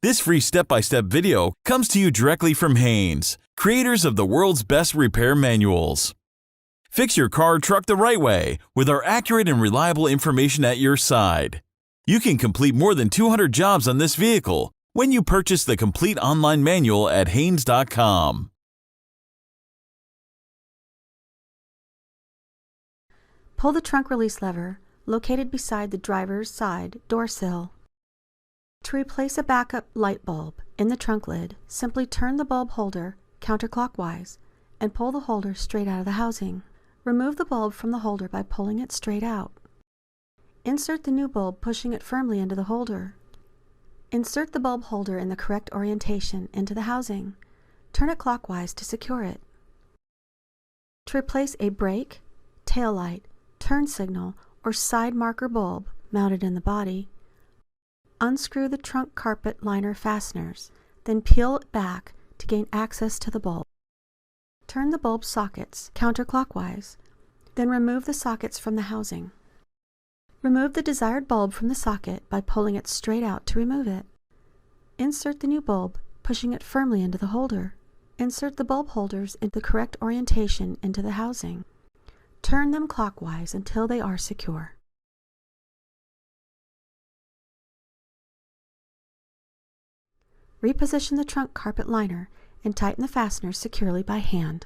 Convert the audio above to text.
This free step-by-step video comes to you directly from Haynes, creators of the world's best repair manuals. Fix your car or truck the right way with our accurate and reliable information at your side. You can complete more than 200 jobs on this vehicle when you purchase the complete online manual at Haynes.com. Pull the trunk release lever located beside the driver's side door sill. To replace a backup light bulb in the trunk lid, simply turn the bulb holder counterclockwise and pull the holder straight out of the housing. Remove the bulb from the holder by pulling it straight out. Insert the new bulb, pushing it firmly into the holder. Insert the bulb holder in the correct orientation into the housing. Turn it clockwise to secure it. To replace a brake, tail light, turn signal, or side marker bulb mounted in the body, unscrew the trunk carpet liner fasteners, then peel it back to gain access to the bulb. Turn the bulb sockets counterclockwise, then remove the sockets from the housing. Remove the desired bulb from the socket by pulling it straight out to remove it. Insert the new bulb, pushing it firmly into the holder. Insert the bulb holders in the correct orientation into the housing. Turn them clockwise until they are secure. Reposition the trunk carpet liner and tighten the fasteners securely by hand.